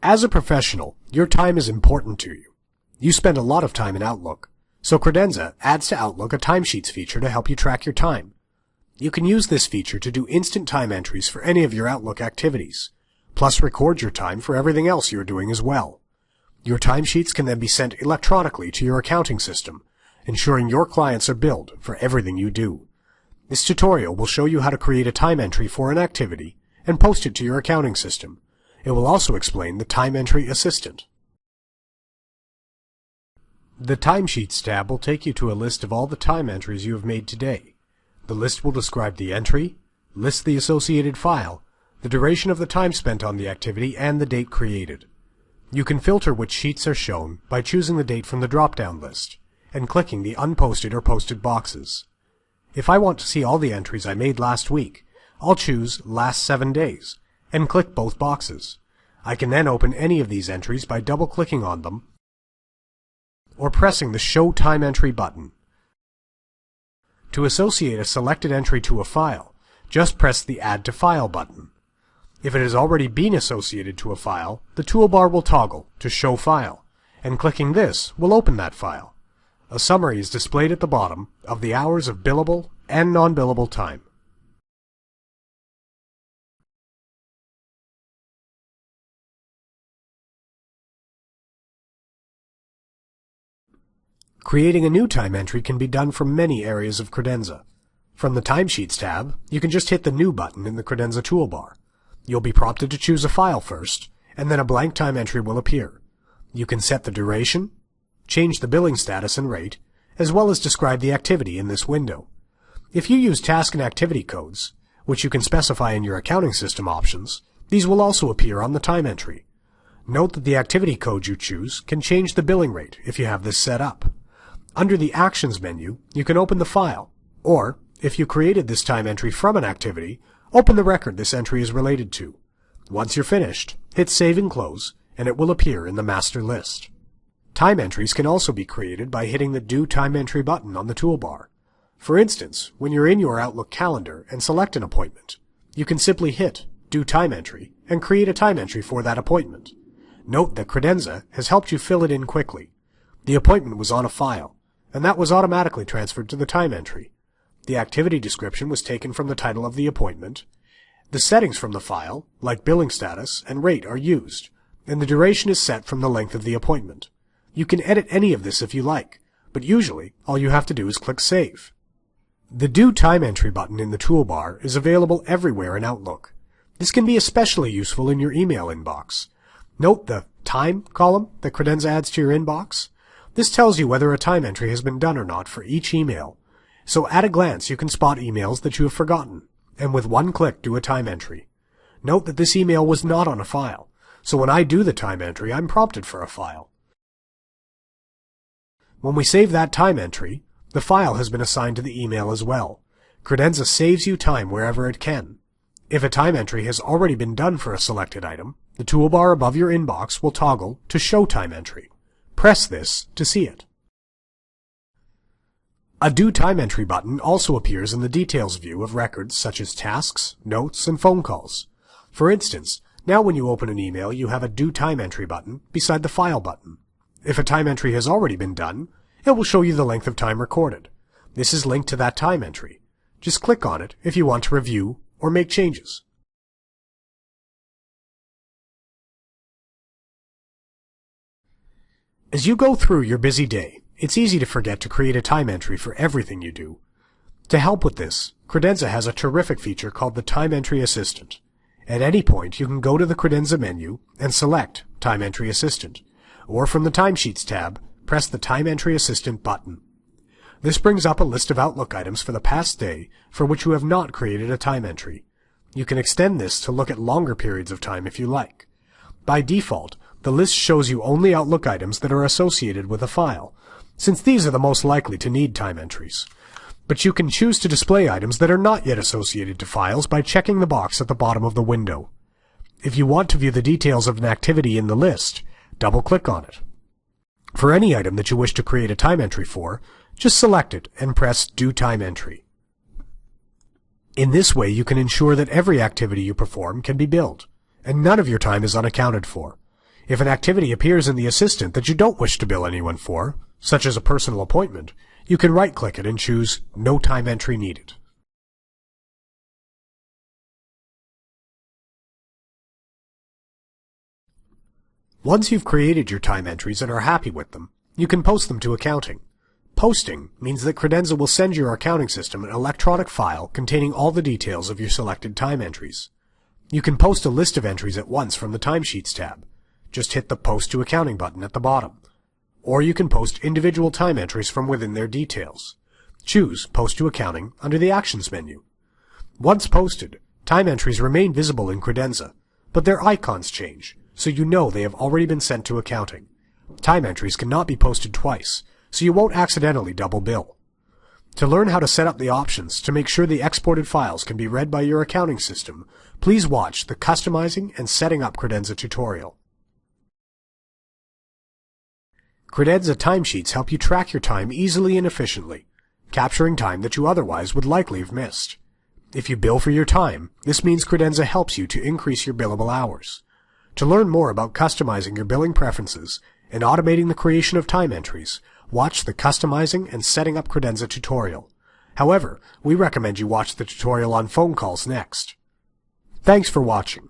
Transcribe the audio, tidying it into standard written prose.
As a professional, your time is important to you. You spend a lot of time in Outlook, so Credenza adds to Outlook a timesheets feature to help you track your time. You can use this feature to do instant time entries for any of your Outlook activities, plus record your time for everything else you're doing as well. Your timesheets can then be sent electronically to your accounting system, ensuring your clients are billed for everything you do. This tutorial will show you how to create a time entry for an activity and post it to your accounting system. It will also explain the Time Entry Assistant. The Timesheets tab will take you to a list of all the time entries you have made today. The list will describe the entry, list the associated file, the duration of the time spent on the activity, and the date created. You can filter which sheets are shown by choosing the date from the drop-down list and clicking the unposted or posted boxes. If I want to see all the entries I made last week, I'll choose Last 7 Days and click both boxes. I can then open any of these entries by double-clicking on them or pressing the Show Time Entry button. To associate a selected entry to a file, just press the Add to File button. If it has already been associated to a file, the toolbar will toggle to Show File, and clicking this will open that file. A summary is displayed at the bottom of the hours of billable and non-billable time. Creating a new time entry can be done from many areas of Credenza. From the Timesheets tab, you can just hit the New button in the Credenza toolbar. You'll be prompted to choose a file first, and then a blank time entry will appear. You can set the duration, change the billing status and rate, as well as describe the activity in this window. If you use task and activity codes, which you can specify in your accounting system options, these will also appear on the time entry. Note that the activity code you choose can change the billing rate if you have this set up. Under the Actions menu, you can open the file, or, if you created this time entry from an activity, open the record this entry is related to. Once you're finished, hit Save and Close, and it will appear in the master list. Time entries can also be created by hitting the Do Time Entry button on the toolbar. For instance, when you're in your Outlook calendar and select an appointment, you can simply hit Do Time Entry and create a time entry for that appointment. Note that Credenza has helped you fill it in quickly. The appointment was on a file, and that was automatically transferred to the time entry. The activity description was taken from the title of the appointment. The settings from the file, like billing status and rate, are used, and the duration is set from the length of the appointment. You can edit any of this if you like, but usually all you have to do is click Save. The Do Time Entry button in the toolbar is available everywhere in Outlook. This can be especially useful in your email inbox. Note the Time column that Credenza adds to your inbox. This tells you whether a time entry has been done or not for each email. So at a glance you can spot emails that you have forgotten, and with one click do a time entry. Note that this email was not on a file, so when I do the time entry I'm prompted for a file. When we save that time entry, the file has been assigned to the email as well. Credenza saves you time wherever it can. If a time entry has already been done for a selected item, the toolbar above your inbox will toggle to Show Time Entry. Press this to see it. A Do Time Entry button also appears in the Details view of records such as tasks, notes, and phone calls. For instance, now when you open an email you have a Do Time Entry button beside the File button. If a time entry has already been done, it will show you the length of time recorded. This is linked to that time entry. Just click on it if you want to review or make changes. As you go through your busy day, it's easy to forget to create a time entry for everything you do. To help with this, Credenza has a terrific feature called the Time Entry Assistant. At any point, you can go to the Credenza menu and select Time Entry Assistant, or from the Timesheets tab, press the Time Entry Assistant button. This brings up a list of Outlook items for the past day for which you have not created a time entry. You can extend this to look at longer periods of time if you like. By default, the list shows you only Outlook items that are associated with a file, since these are the most likely to need time entries. But you can choose to display items that are not yet associated to files by checking the box at the bottom of the window. If you want to view the details of an activity in the list, double-click on it. For any item that you wish to create a time entry for, just select it and press Do Time Entry. In this way you can ensure that every activity you perform can be billed, and none of your time is unaccounted for. If an activity appears in the assistant that you don't wish to bill anyone for, such as a personal appointment, you can right-click it and choose No Time Entry Needed. Once you've created your time entries and are happy with them, you can post them to accounting. Posting means that Credenza will send your accounting system an electronic file containing all the details of your selected time entries. You can post a list of entries at once from the Timesheets tab. Just hit the Post to Accounting button at the bottom. Or you can post individual time entries from within their details. Choose Post to Accounting under the Actions menu. Once posted, time entries remain visible in Credenza, but their icons change, so you know they have already been sent to accounting. Time entries cannot be posted twice, so you won't accidentally double bill. To learn how to set up the options to make sure the exported files can be read by your accounting system, please watch the Customizing and Setting Up Credenza tutorial. Credenza timesheets help you track your time easily and efficiently, capturing time that you otherwise would likely have missed. If you bill for your time, this means Credenza helps you to increase your billable hours. To learn more about customizing your billing preferences and automating the creation of time entries, watch the Customizing and Setting Up Credenza tutorial. However, we recommend you watch the tutorial on phone calls next. Thanks for watching.